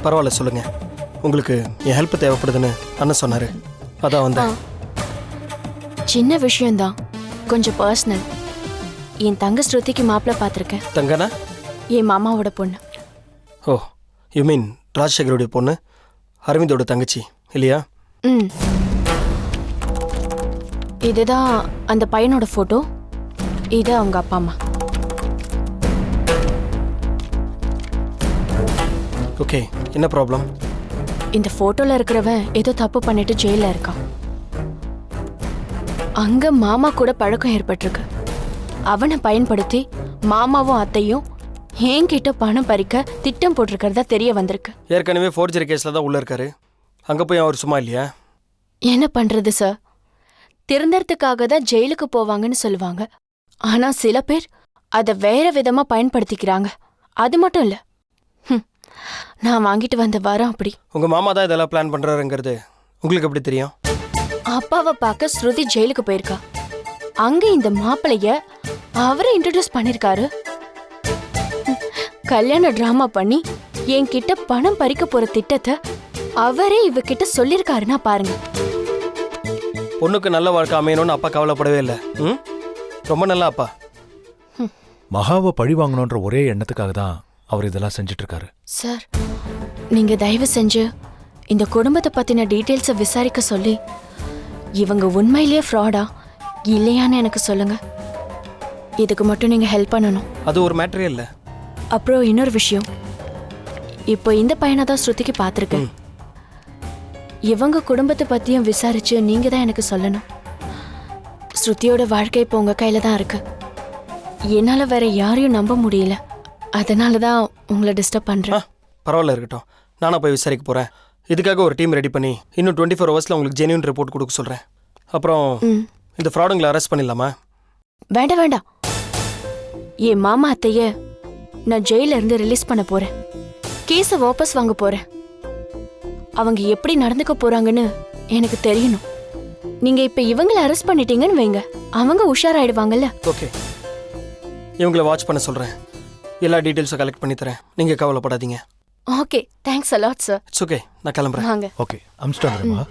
பரவாயில்ல, சொல்லுங்க. உங்களுக்கு என் ஹெல்ப் தேவைப்படுதுன்னு அண்ணன் சொன்னாரு, அதான் வந்தேன். சின்ன விஷயம்தான், கொஞ்சம் பர்சனல். என் தங்க ஸ்ருதிக்கு மாப்பிள்ள பார்த்துருக்கேன். தங்கனா? என் மாமாவோட பொண்ணு. ஓ, யூ மீன் ராஜசேகரோடைய பொண்ணு, அரவிந்தோட தங்கச்சி இல்லையா? இதுதான் அந்த பையனோட போட்டோ. இது அவங்க அப்பா அம்மா. ஓகே, என்ன ப்ராப்ளம்? இந்த போட்டோல இருக்கிறவன் ஏதோ தப்பு பண்ணிட்டு ஜெயில இருக்கான். அங்க மாமா கூட பழக்கம் ஏற்பட்டிருக்கு. அவனை பயன்படுத்தி மாமாவும் அத்தையும் என்கிட்ட பணம் பறிக்க திட்டம் போட்டிருக்கிறதா தெரிய வந்திருக்கு. ஏற்கனவே ஃபோர்ஜரி கேஸில் தான் உள்ளே இருக்காரு. அங்கே போய் அவர் சும்மா இல்லையா? என்ன பண்றது சார்? திருந்தறதுக்காக தான் ஜெயிலுக்கு போவாங்கன்னு சொல்லுவாங்க. ஆனா சில பேர் அதை வேற விதமா பயன்படுத்திக்கிறாங்க. அது மட்டும் இல்ல, நான் வாங்கிட்டு வந்த வாரம் அப்படி. உங்கள் மாமா தான் இதெல்லாம் பிளான் பண்ணுறாருங்கிறது உங்களுக்கு எப்படி தெரியும்? அப்பாவை பார்க்க ஸ்ருதி ஜெயிலுக்கு போயிருக்கா. அங்க இந்த மாப்பிளைய அவரை இன்ட்ரடியூஸ் பண்ணிருக்காரு. கல்யாண டிராமா பண்ணி என்கிட்ட பணம் பறிக்க போற திட்டத்தை அவரே இவகிட்ட சொல்லிருக்காருன்னா பாருங்க. பொண்ணுக்கு நல்ல வாழ்க்கை அமையணும்னு அப்பா கவலைப்படவே இல்லை. ரொம்ப நல்ல அப்பா. மகாவை பழி வாங்கணுன்ற ஒரே எண்ணத்துக்காக தான் அவர் இதெல்லாம் செஞ்சுட்டு இருக்காரு. சார், நீங்க தயவு செஞ்சு இந்த குடும்பத்தை பத்தின டீட்டெயில்ஸை விசாரிக்க சொல்லி இவங்க உண்மையிலேயே ஃப்ராடா இல்லையான்னு எனக்கு சொல்லுங்க. இதுக்கு மட்டும் நீங்க ஹெல்ப் பண்ணணும். அது ஒரு மேட்டரே இல்லை. அப்புறம் இன்னொரு விஷயம், இப்போ இந்த பையனை தான் ஸ்ருதிக்கு பார்த்துருக்கேன். இவங்க குடும்பத்தை பத்தியும் விசாரிச்சு நீங்க தான் எனக்கு சொல்லணும். ஸ்ருதியோட வாழ்க்கை இப்போ உங்க கையில தான் இருக்கு. என்னால வேற யாரையும் நம்ப முடியல. அதனால தான் உங்களை டிஸ்டர்ப் பண்றேன். பரவாயில்ல, இருக்கட்டும். நானா போய் விசாரிக்க போறேன். இதுக்காக ஒரு டீம் ரெடி பண்ணி இன்னும் 24 ஹவர்ஸ்ல உங்களுக்கு ஜென்யூன் ரிப்போர்ட் கொடுக்க சொல்றேன். அப்புறம் இந்த ஃப்ராடுங்களை அரெஸ்ட் பண்ணிடலாமா? வேண்டாம் வேண்டாம். என் மாமா அத்தைய நான் ஜெயில இருந்து ரிலீஸ் பண்ண போறேன். கேஸை வாபஸ் வாங்க போறேன். அவங்க எப்படி நடந்துக்க போறாங்கன்னு எனக்கு தெரியணும். நீங்க இப்ப இவங்களை அரெஸ்ட் பண்ணிட்டீங்கன்னு வைங்க, அவங்க உஷாராயிடுவாங்கல்ல. ஓகே, இவங்களை வாட்ச் பண்ண சொல்றேன். எல்லா டீட்டெயில்ஸும் கலெக்ட் பண்ணி தரேன். நீங்க கவலைப்படாதீங்க. Okay, thanks a lot sir. It's okay, நான் கிளம்புறேன். வாங்க. ஓகே, அம்ஸ்டாங்கம்மா.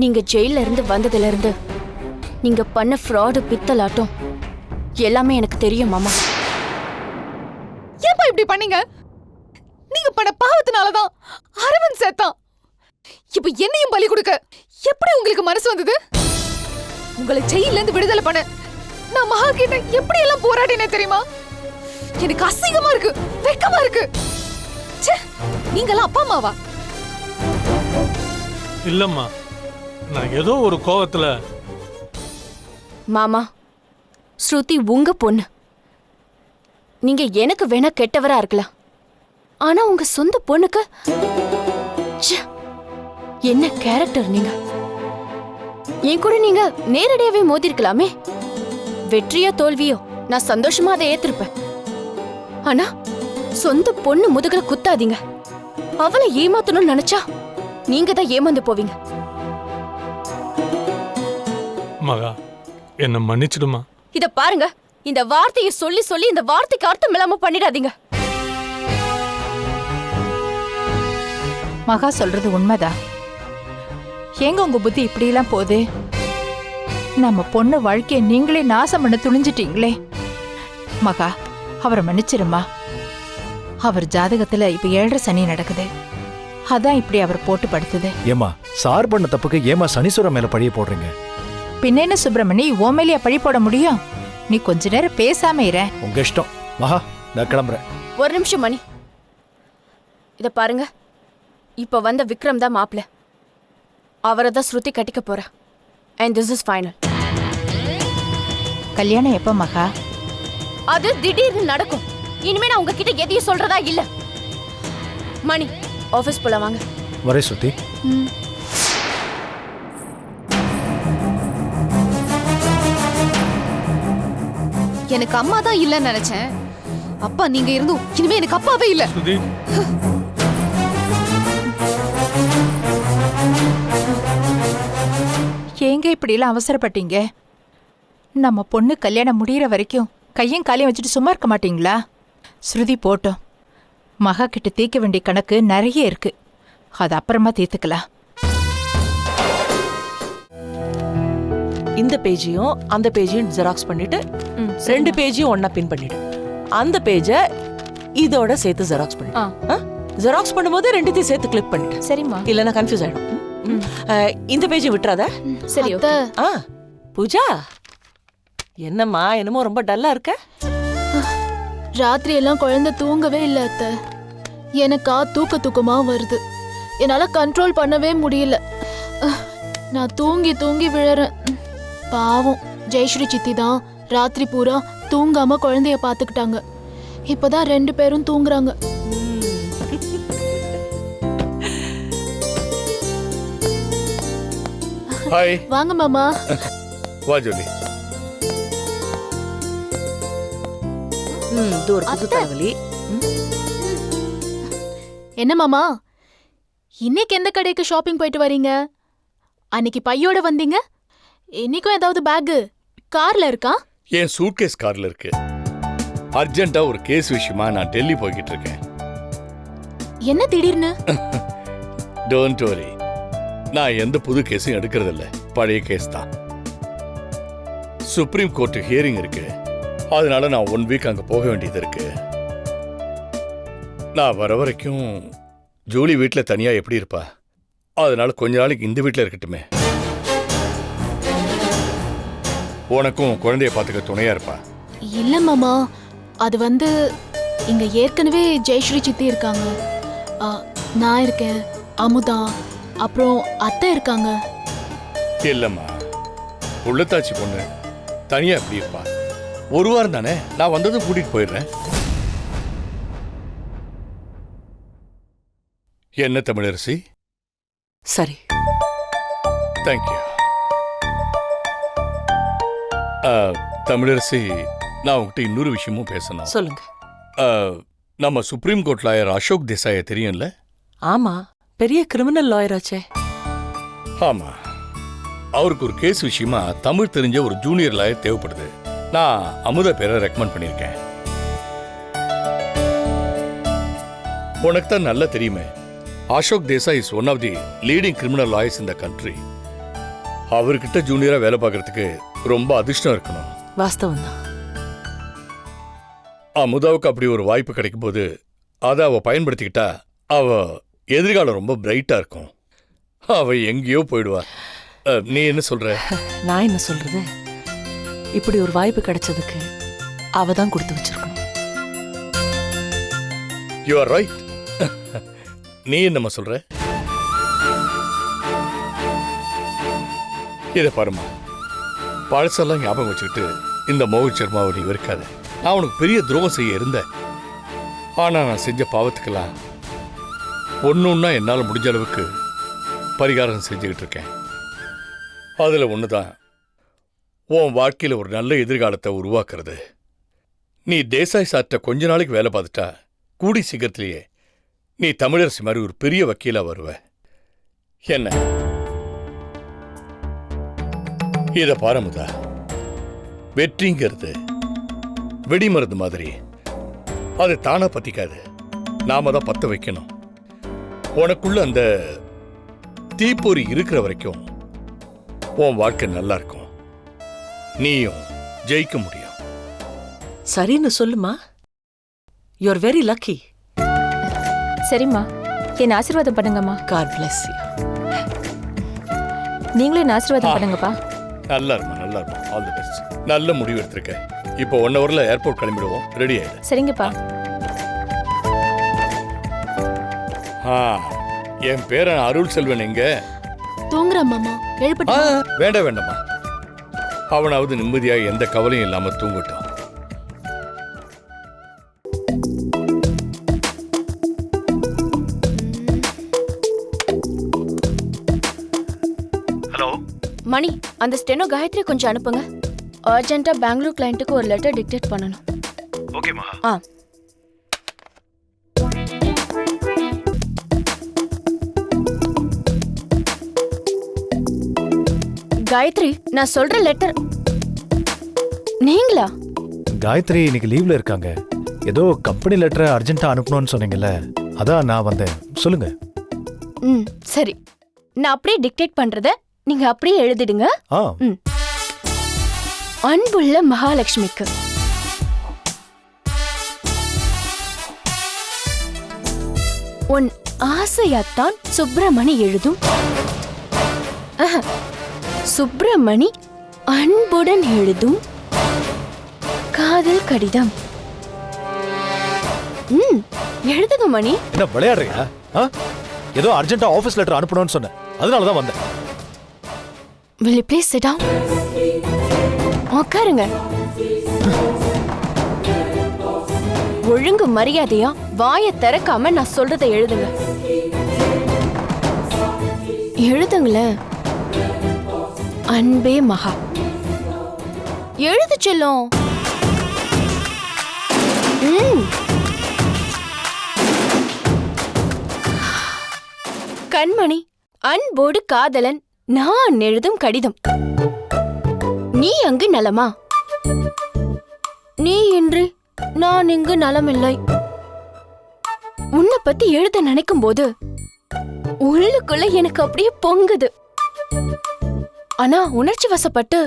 நீங்க ஜெயில இருந்து வந்ததுல இருந்து நீங்க பண்ண ஃப்ராடு பித்தலாட்டம் எல்லாமே எனக்கு தெரியும் மாமா. ஏப்பா இப்படி பண்ணீங்க? நீங்க பண்ண பாவத்தினாலதான் அரவிந்த் சேத்தான். இப்ப என்னையும் பலி கொடுக்க எப்படி உங்களுக்கு மனசு வந்தது? உங்களை ஜெயில இருந்து விடுதலை பண்ண நான் மகா கிட்ட எப்படி எல்லாம் போராடினே தெரியுமா? எனக்கு அசிங்கமா இருக்கு, வெக்கமா இருக்கு. நீங்களாம் அப்பா அம்மாவா? இல்லம்மா, நான் ஏதோ ஒரு கோவத்துல. மாமா, ஸ்ருதி உங்க பொண்ணு. நீங்க எனக்கு வேணா கெட்டவரா இருக்கலாம், ஆனா உங்க சொந்த பொண்ணுக்கு என்ன கேரக்டர் நீங்க? என் கூட நீங்க நேரடியாவே மோதி இருக்கலாமே. வெற்றியோ தோல்வியோ நான் சந்தோஷமா அதை ஏத்திருப்பேன். ஆனா சொந்த பொண்ணு முதுகுல குத்தாதீங்க. அவளை ஏமாத்தணும்னு நினைச்சா நீங்க தான் ஏமாந்து போவீங்க. மகா, என்ன மன்னிச்சிடுமா. இத பாருங்க, இந்த வார்த்தையை சொல்லி சொல்லி இந்த வார்த்தைக்கு அர்த்தம் இல்லாம பண்ணிடாதீங்க. மகா சொல்றது உண்மைதான். ஏங்க உங்க புத்தி இப்படி எல்லாம் போகுது? நம்ம பொண்ணு வாழ்க்கைய நீங்களே நாசம் பண்ண துணிஞ்சிட்டீங்களே. மகா, அவரை மன்னிச்சிருமா. அவர் ஜாதகத்துல இப்ப 7.5 சனி நடக்குது. அதான் இப்படி அவர் போட்டு படுத்துது. ஏமா, சார் பண்ண தப்புக்கு ஏமா சனீஸ்வரன் மேல பழிய போடுறீங்க? பின்னேன்னு சுப்பிரமணி, உன் மேலேயா பழி போட முடியும்? நீ கொஞ்ச நேரம் பேசாம இரு. உங்க இஷ்டம். மகா, நான் கிளம்புறேன். ஒரு நிமிஷம் மணி. இத பாருங்க, இப்ப வந்த விக்ரம் தான் மாப்பிள்ள. அவரை தான் ஸ்ருதி கட்டிக்க போற. And this is final. கல்யாணம் எப்ப மகா? அது திடீர்னு நடக்கும். இனிமே நான் உங்ககிட்ட எதையும் சொல்றதா இல்ல. மணி, ஆபீஸ் போல வாங்க. வரே ஸ்ருதி. எனக்கு அம்மா தான் இல்லன்னு நினைச்சேன். அப்பா நீங்க இருந்தும் இனிமே எனக்கு அப்பாவே இல்ல. ஏங்க இப்படி எல்லாம் அவசரப்பட்டீங்க? நம்ம பொண்ணு கல்யாணம் முடியற வரைக்கும் கையும் காலையும் வச்சுட்டு சும்மா இருக்க மாட்டீங்களா? ஸ்ருதி போட்டோம். மகா கிட்ட தீர்க்க வேண்டிய கணக்கு நிறைய இருக்கு. அது அப்புறமா தீர்த்துக்கலாம். இந்த பேஜையும் அந்த பேஜையும் ஜெராக்ஸ் பண்ணிட்டு 2 பேஜையும் ஒண்ணா பின் பண்ணிடு. அந்த பேஜை இதோட சேர்த்து ஜெராக்ஸ் பண்ணிடு. ஜெராக்ஸ் பண்ணும்போது 2த்தையும் சேர்த்து கிளிக் பண்ணிடு. சரிம்மா. இல்லைன்னா கன்ஃபியூஸ் ஆயிடும். இந்த பேஜை விட்டுறாத. சரி. பூஜா, என்னம்மா என்னமோ ரொம்ப டல்லா இருக்க? ராத்திரி எல்லாம் குழந்தை தூங்கவே இல்ல அத்தை. எனக்கா தூக்கமா வருது. என்னால கண்ட்ரோல் பண்ணவே முடியல. நான் தூங்கி தூங்கி விழறேன். பாவம் ஜெயஸ்ரீ சித்தி தான் ராத்திரி பூரா தூங்காம குழந்தைய பாத்துக்கிட்டாங்க. இப்பதான் 2 பேரும் தூங்குறாங்க. ஹாய். வாங்க மாமா. வா ஜோலி. இது ஒரு புது தலைவலி. என்ன மாமா இன்னைக்கு எந்த கடைக்கு ஷாப்பிங் போயிட்டு வரீங்க? அன்னைக்கு பையோட வந்தீங்க, இன்னைக்கும் ஏதாவது பேக் கார்ல இருக்கா? என் சூட்கேஸ் கார்ல இருக்கு. அர்ஜென்ட்டா ஒரு கேஸ் விஷயமா நான் டெல்லி போய்கிட்டு இருக்கேன். என்ன திடீர்னு? டோன்ட் வரி, நான் எந்த புது கேஸும் எடுக்கிறதில்ல, பழைய கேஸ் தான். சுப்ரீம் கோர்ட் ஹியரிங் இருக்கு, அதனால நான் 1 வீக் அங்க போக வேண்டியது இருக்கு. நான் வர வரைக்கும் ஜூலி வீட்டுல தனியா எப்படி இருப்பா, அதனால கொஞ்ச நாளைக்கு இந்த வீட்டுல இருக்கட்டுமே. உனக்கும் குழந்தைய பாத்துக்க துணையா இருப்பா. இல்ல மாமா, அது வந்து இங்க ஏற்கனவே ஜெயஸ்ரீ சித்தி இருக்காங்க, நான் இருக்கேன், அமுதா, அப்புறம் அத்தை இருக்காங்க. இல்லம்மா, உள்ளத்தாச்சி பொண்ணு தனியா எப்படி இருப்பா? 1 வாரம் தானே, நான் வந்ததும் கூட்டிட்டு போயிடுறேன். என்ன தமிழரசி? சரி, தேங்க்யூ. தமிழரசி, நான் உங்ககிட்ட இன்னொரு விஷயமும் பேசணும். சொல்லுங்க. நம்ம சுப்ரீம் கோர்ட் லாயர் அசோக் தேசாயை தெரியும்ல? ஆமா, பெரிய கிரிமினல் லாயர் ஆச்சே. ஆமா, அவருக்கு ஒரு கேஸ் விஷயமா தமிழ் தெரிஞ்ச ஒரு ஜூனியர் லாயர் தேவைப்படுது. நான் அமுதா பேரை ரெக்கமெண்ட் பண்ணியிருக்கேன். உனக்கு தான் நல்லா தெரியுமே, Ashok Desai is one of the leading criminal lawyers in the country. அவர்கிட்ட ஜூனியரா வேலை பார்க்கறதுக்கு ரொம்ப அதிர்ஷ்டம் இருக்கணும். வாஸ்தவம் தான். அமுதாவுக்கு அப்படி ஒரு வாய்ப்பு கிடைக்கும் போது அதை அவ பயன்படுத்திக்கிட்டா அவ எதிர்காலம் ரொம்ப பிரைட்டா இருக்கும். அவ எங்கேயோ போயிடுவா. நீ என்ன சொல்ற? நான் என்ன சொல்றது, இப்படி ஒரு வாய்ப்பு கிடைச்சதுக்கு அவ தான் கொடுத்து வச்சிருக்கணும். You are right. நீ என்னம்மா சொல்ற? இதை பாருமா, பழசெல்லாம் ஞாபகம் வச்சுக்கிட்டு இந்த மோகித் சர்மாவை நீ வெறுக்காத. நான் உனக்கு பெரிய துரோகம் செய்ய இருந்தேன், ஆனா நான் செஞ்ச பாவத்துக்கெல்லாம் ஒன்னொன்னா என்னால் முடிஞ்ச அளவுக்கு பரிகாரம் செஞ்சுக்கிட்டு இருக்கேன். அதுல ஒண்ணுதான் உன் வாழ்க்கையில ஒரு நல்ல எதிர்காலத்தை உருவாக்குறது. நீ தேசாய் சார்ட்ட கொஞ்ச நாளைக்கு வேலை பார்த்துட்டா கூடி சீக்கிரத்திலேயே நீ தமிழரசி மாதிரி ஒரு பெரிய வக்கீலா வருவ. என்ன இத பாரமுதா, வெற்றிங்கிறது வெடிமருந்து மாதிரி, அது தானா பத்திக்காது, நாம தான் பத்த வைக்கணும். உனக்குள்ள அந்த தீப்பொறி இருக்கிற வரைக்கும் உன் வாழ்க்கை நல்லா இருக்கும், நீயும் ஜெயிக்க முடியும். சரின்னு சொல்லுமா. You are very lucky. சரிம்மா, என்ன ஆசீர்வாதம் பண்ணுங்கம்மா. God bless you. நீங்களும் என்ன ஆசீர்வாதம் பண்ணுங்கப்பா. நல்லா இருமா, நல்லா இருமா. All the best. நல்ல முடிவு எடுத்திருக்க. இப்போ 1 ஹவர்ல ஏர்போர்ட் கிளம்பிடுவோம். ரெடி ஆயிடு. சரிங்கப்பா. என் பேரன் அருள் செல்வன் எங்க? தூங்குறான் மாமா, எழுப்பட்டா? வேண்டாம் வேண்டாமா, அவனாவது நிம்மதியா எந்த கவலையும் இல்லாம தூங்கட்டும். ஹலோ மணி, அந்த ஸ்டெனோ காயத்ரி கொஞ்சம் அனுப்புங்க. அர்ஜென்ட்டா பெங்களூர் கிளையண்ட்டுக்கு ஒரு லெட்டர் டிக்டேட் பண்ணணும். ஓகேமா. காயத்ரி, நான் சொல்ற லெட்டர். நீங்களா? காயத்ரி இன்னைக்கு லீவ்ல இருக்காங்க. ஏதோ கம்பெனி லெட்டரை அர்ஜென்ட்டா அனுப்பணும்னு சொன்னீங்கல்ல, அதான் நான் வந்தேன். சொல்லுங்க. சரி, நான் அப்படியே டிக்டேட் பண்றத நீங்க அப்படியே எழுதிடுங்க. அன்புள்ள மகாலட்சுமிக்கு உன் ஆசையாத்தான் சுப்பிரமணி எழுதும். சுப்பிரமணி அன்புடன் எழுதும் காதல் கடிதம். எழுதுங்க மணி. என்ன விளையாடுறியா? ஏதோ அர்ஜென்ட்டா ஆபீஸ் லெட்டர் அனுப்பணும்னு சொன்னேன், அதனால தான் வந்தேன். will you please sit down? உட்காருங்க. ஒழுங்கு மரியாதையா வாயை திறக்காம நான் சொல்றதை எழுதுங்க. எழுதுங்களேன். அன்பே மகா. எழுது செல்லும். கண்மணி, அன்போடு காதலன், நான் எழுதும் கடிதம். நீ அங்கு நலமா? நீ இன்று நான் இங்கு நலமில்லை. உன்னை பத்தி எழுத நினைக்கும் போது உள்ளுக்குள்ள எனக்கு அப்படியே பொங்குது. ஆனா உணர்ச்சி வசப்பட்டு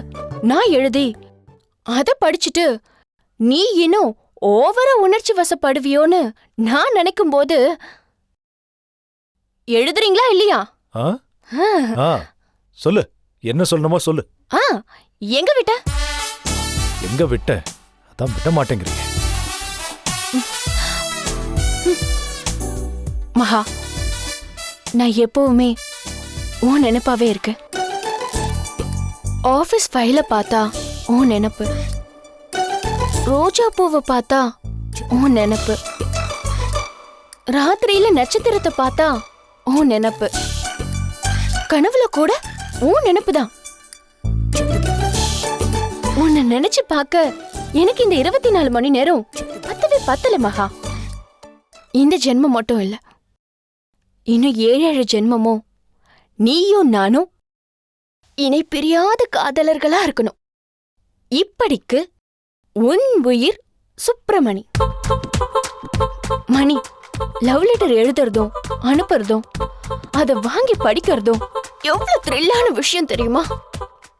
நான் எழுதி அத படிச்சுட்டு நீ இன்னும் ஓவரா உணர்ச்சி வசப்படுவியோன்னு நான் நினைக்கும் போது எழுதுறீங்களா இல்லையா? சொல்லு, என்ன சொல்லணுமோ சொல்லு. எங்க விட்ட? எங்க விட்ட? அதான் விட மாட்டேங்கிறீங்க. மகா, நான் எப்பவுமே உன் நினைப்பாவே இருக்கு. ஆபீஸ் ஃபைல பார்த்தா உன் நினைப்பு, ரோஜா பூவை பார்த்தா உன் நினைப்பு, ராத்திரியில நட்சத்திரத்தை பார்த்தா உன் நினைப்பு, கனவுல கூட உன் நினைப்பு தான். உன்னை நினைச்சு பார்க்க எனக்கு இந்த 24 மணி நேரம் பத்தல மகா. இந்த ஜென்மம் மட்டும் இல்ல, இன்னும் 7 ஜென்மமும் நீயும் நானும் இணை பிரியாத காதலர்களா இருக்கணும். இப்படிக்கு உன் உயிர் சுப்பிரமணி. மணி, லவ் லெட்டர் எழுதுறதும் அனுப்புறதும் அத வாங்கி படிக்கிறதும் எவ்வளவு த்ரில்லான விஷயம் தெரியுமா?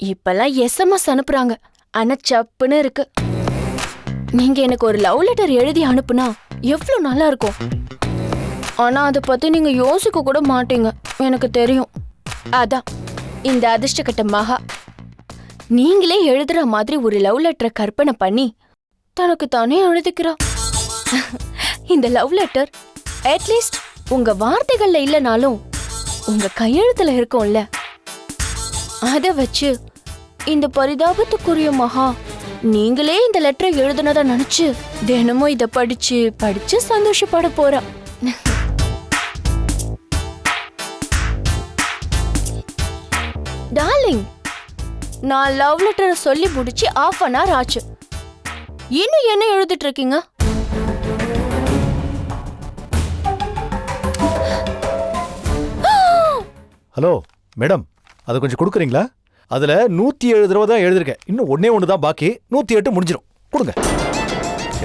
இப்பெல்லாம் SMS அனுப்புறாங்க, ஆனா சப்புன்னு இருக்கு. நீங்க எனக்கு ஒரு லவ் லெட்டர் எழுதி அனுப்புனா எவ்வளவு நல்லா இருக்கும். ஆனா அதை பத்தி நீங்க யோசிக்க கூட மாட்டீங்க, எனக்கு தெரியும். அதான் இந்த அதிர்ஷ்டக்கட்ட மகா நீங்களே எழுதுற மாதிரி ஒரு லவ் லெட்டரை கற்பனை பண்ணி தனக்கு தானே எழுதிக்கிறா. இந்த லவ் லெட்டர் அட்லீஸ்ட் உங்க வார்த்தைகள்ல இல்லைனாலும் உங்க கையெழுத்துல இருக்கும்ல, அத வச்சு இந்த பரிதாபத்துக்குரிய மகா நீங்களே இந்த லெட்டரை எழுதுனதா நினைச்சு தினமும் இத படிச்சு சந்தோஷப்பட போறா. டார்லிங், நான் லவ் லெட்டரை சொல்லி முடிச்சு 1/2 an hour ஆச்சு. இன்னும் என்ன எழுதிட்டு இருக்கீங்க? ஹலோ மேடம், அதை கொஞ்சம் கொடுக்குறீங்களா? அதுல 107 தடவை தான் எழுதிருக்கேன். இன்னும் ஒண்ணு தான் பாக்கி. 108 முடிஞ்சிடும். கொடுங்க.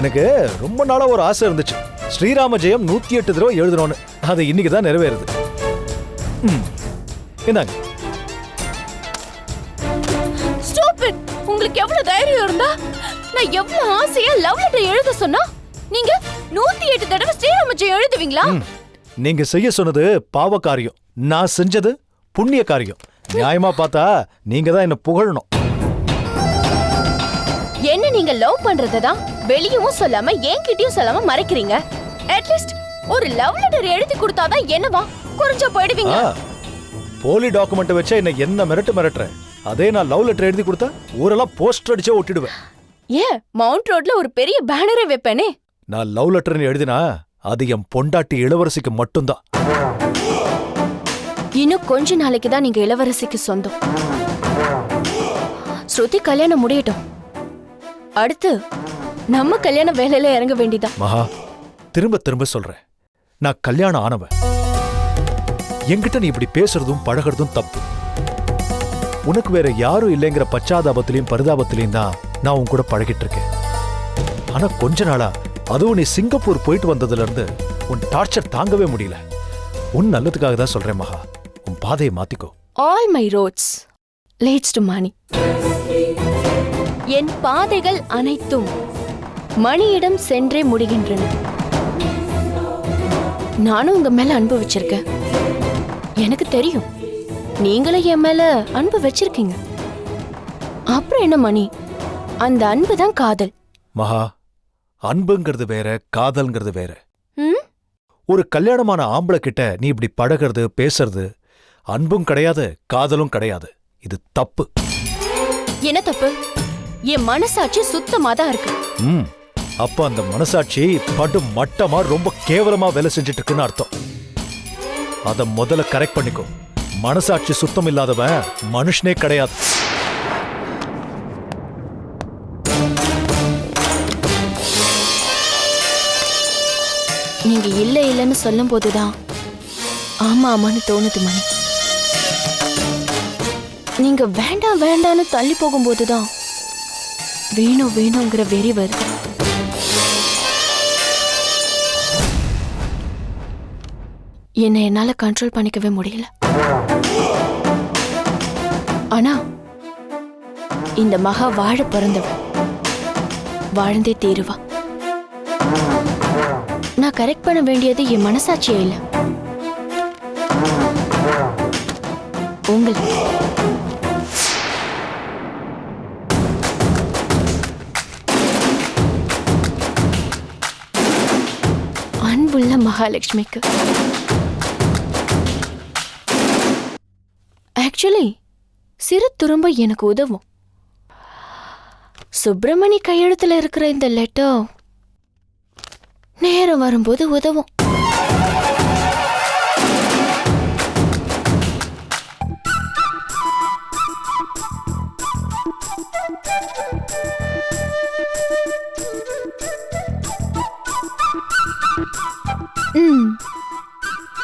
எனக்கு ரொம்ப நாளா ஒரு ஆசை இருந்துச்சு, ஸ்ரீராம ஜெயம் 108 தடவை எழுதணும்னு. அது இன்னைக்கு தான் நிறைவேறுது. என்னங்க? ஸ்டூபிட்! உங்களுக்கு எவ்வளவு தைரியம் இருந்தா நான் எவ்வளவு ஆசையா லவ் லெட்டர் எழுத சொன்னா நீங்க 108 தடவை ஸ்ரீராம ஜெயம் எழுதுவீங்களா? நீங்க செய்ய சொன்னது பாவ காரியம், நான் செஞ்சது புண்ணிய காரியம். நியாயமா பார்த்தா நீங்க தான் என்ன புகழணும். என்ன நீங்க லவ் பண்றதுதான் வெளியவும் சொல்லாம என்கிட்டயும் சொல்லாம மறைக்கிறீங்க. அட்லீஸ்ட் ஒரு லவ் லெட்டர் எழுதி கொடுத்தாதான் என்னவா குறைஞ்சா போயிடுவீங்க. போலி டாக்குமெண்ட் வச்சா என்ன மிரட்டுற? அதே நான் லவ் லெட்டர் எழுதி கொடுத்தா ஊரெல்லாம் போஸ்டர் அடிச்சே ஒட்டிடுவேன். ஏன் மவுண்ட் ரோட்ல ஒரு பெரிய பேனரே வைப்பேனே. நான் லவ் லெட்டர்னு எழுதினா அது என் பொண்டாட்டி இளவரசிக்கு மட்டும்தான். இன்னும் கொஞ்ச நாளைக்கு தான் நீங்க இளவரசிக்கு சொந்தம். ஸ்ருதி கல்யாணம் முடியட்டும், அடுத்து நம்ம கல்யாண வேலையில இறங்க வேண்டியதான். மகா, திரும்ப திரும்ப சொல்றேன், நான் கல்யாணம் ஆனவன். என்கிட்ட நீ இப்படி பேசுறதும் பழகிறதும் தப்பு. உனக்கு வேற யாரும் இல்லைங்கிற பச்சாதாபத்திலையும் பரிதாபத்திலையும் தான் நான் உன் கூட பழகிட்டு இருக்கேன். ஆனா கொஞ்ச நாளா, அதுவும் நீ சிங்கப்பூர் போயிட்டு வந்ததுல இருந்து உன் டார்ச்சர் தாங்கவே முடியல. உன் நல்லதுக்காக தான் சொல்றேன் மகா, உன் பாதையை மாத்திக்கோ. All my roads leads to money. என் பாதைகள் அனைத்தும் மணியிடம் சென்றே முடிகின்றன. நானும் உங்க மேல அன்பு வச்சிருக்கேன். எனக்கு தெரியும் நீங்களும் என் மேல அன்பு வச்சிருக்கீங்க. அப்புறம் என்ன மணி, அந்த அன்பு தான் காதல். மகா, அன்புங்கிறது வேற, காதல்ங்கிறது வேற. ஒரு கல்யாணமான ஆம்பளை கிட்ட நீ இப்படி பழகிறது பேசுறது அன்பும் கிடையாது, காதலும் கிடையாது. இது தப்பு. என்ன தப்பு? என் மனசாட்சி சுத்தமா தான் இருக்கு. அப்ப அந்த மனசாட்சி படு மட்டமா ரொம்ப கேவலமா வேலை செஞ்சுட்டு இருக்குன்னு அர்த்தம். அத முதல்ல கரெக்ட் பண்ணிக்கோ. மனசாட்சி சுத்தம் இல்லாதவன் மனுஷனே கிடையாது. நீங்க இல்ல இல்லன்னு சொல்லும் போதுதான் ஆமா ஆமான்னு தோணுது மணி. நீங்க வேண்டாம் வேண்டான்னு தள்ளி போகும்போதுதான் வேணும் வேணுங்கிற வெறி வருது. என்னை என்னால கண்ட்ரோல் பண்ணிக்கவே முடியல. ஆனா இந்த மகா வாழ பிறந்தவ வாழ்ந்தே தீருவா. நான் கரெக்ட் பண்ண வேண்டியது என் மனசாட்சியே இல்ல, உங்களை. அன்புள்ள மகாலட்சுமிக்கு. ஆக்சுவலி சிறு துரும்ப எனக்கு உதவும். சுப்பிரமணி கையெழுத்துல இருக்கிற இந்த லெட்டர் நேரம் வரும்போது உதவும்.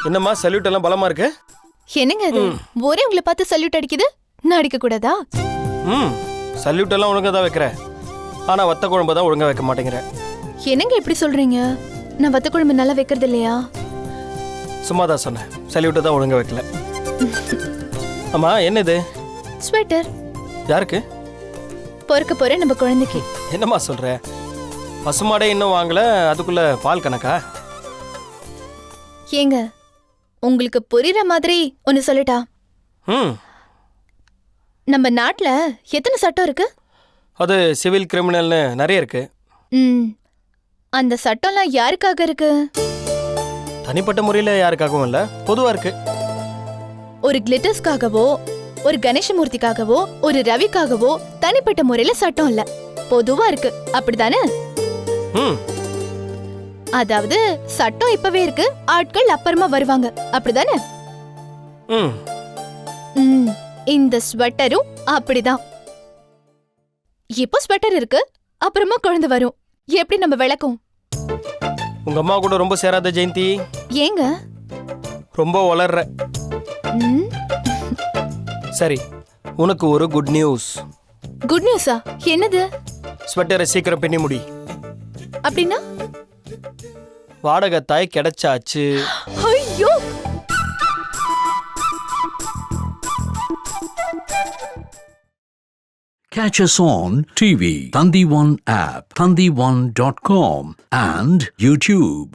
என்னம்மா சல்யூட் எல்லாம் பலமா இருக்கு? என்னங்க அது ஒரே உங்களை பார்த்து சல்யூட் அடிக்குது, நான் அடிக்க கூடாதா? சல்யூட் எல்லாம் ஒழுங்கா தான் வைக்கிற, ஆனா வத்த குழம்பு தான் ஒழுங்கா வைக்க மாட்டேங்கிற. என்னங்க இப்படி சொல்றீங்க? நான் வத்த குழம்பு நல்லா வைக்கிறது இல்லையா? சும்மா தான் சொன்னேன், சல்யூட்டை தான் ஒழுங்கா வைக்கல. அம்மா என்னது? ஸ்வெட்டர். யாருக்கு? பொறுக்க போற நம்ம குழந்தைக்கு. என்னம்மா சொல்ற? பசுமாடே இன்னும் வாங்கல, அதுக்குள்ள பால் கணக்கா? ஏங்க உங்களுக்கு புரியுற மாதிரி ஒன்னு சொல்லட்டா? நம்ம நாட்டுல எத்தனை சட்டம் இருக்கு? அது சிவில் கிரிமினல்னு நிறைய இருக்கு. அந்த சட்டம்லாம் யாருக்காக இருக்கு? தனிப்பட்ட முறையில் யாருக்காகவும் இல்ல, பொதுவா இருக்கு. ஒரு கிளிட்டர்ஸ்க்காகவோ ஒரு கணேசமூர்த்திக்காகவோ ஒரு ரவிக்காகவோ தனிப்பட்ட முறையில சட்டம் இல்ல, பொதுவா இருக்கு. அப்படிதானே? அதாவது சட்டம் இப்பவே இருக்கு, ஆட்கள் அப்புறமா வருவாங்க. அப்படிதானே? இந்த ஸ்வெட்டரும் அப்படிதான். இப்போ ஸ்வெட்டர் இருக்கு, அப்புறமா குழந்தை வரும். எப்படி நம்ம விளக்கும்? உங்க அம்மா கூட ரொம்ப சேராத ஜெயந்தி. ஏங்க ரொம்ப வளர்ற? சரி, உனக்கு ஒரு குட் நியூஸ். குட் நியூஸா? என்னது? ஸ்வெட்டரை சீக்கிரம் பின்னி முடி. அப்படின்னா வாடகை தாய் கிடைச்சாச்சு. ஐயோ! Catch us on TV, Thandivan app, thandivan.com and YouTube.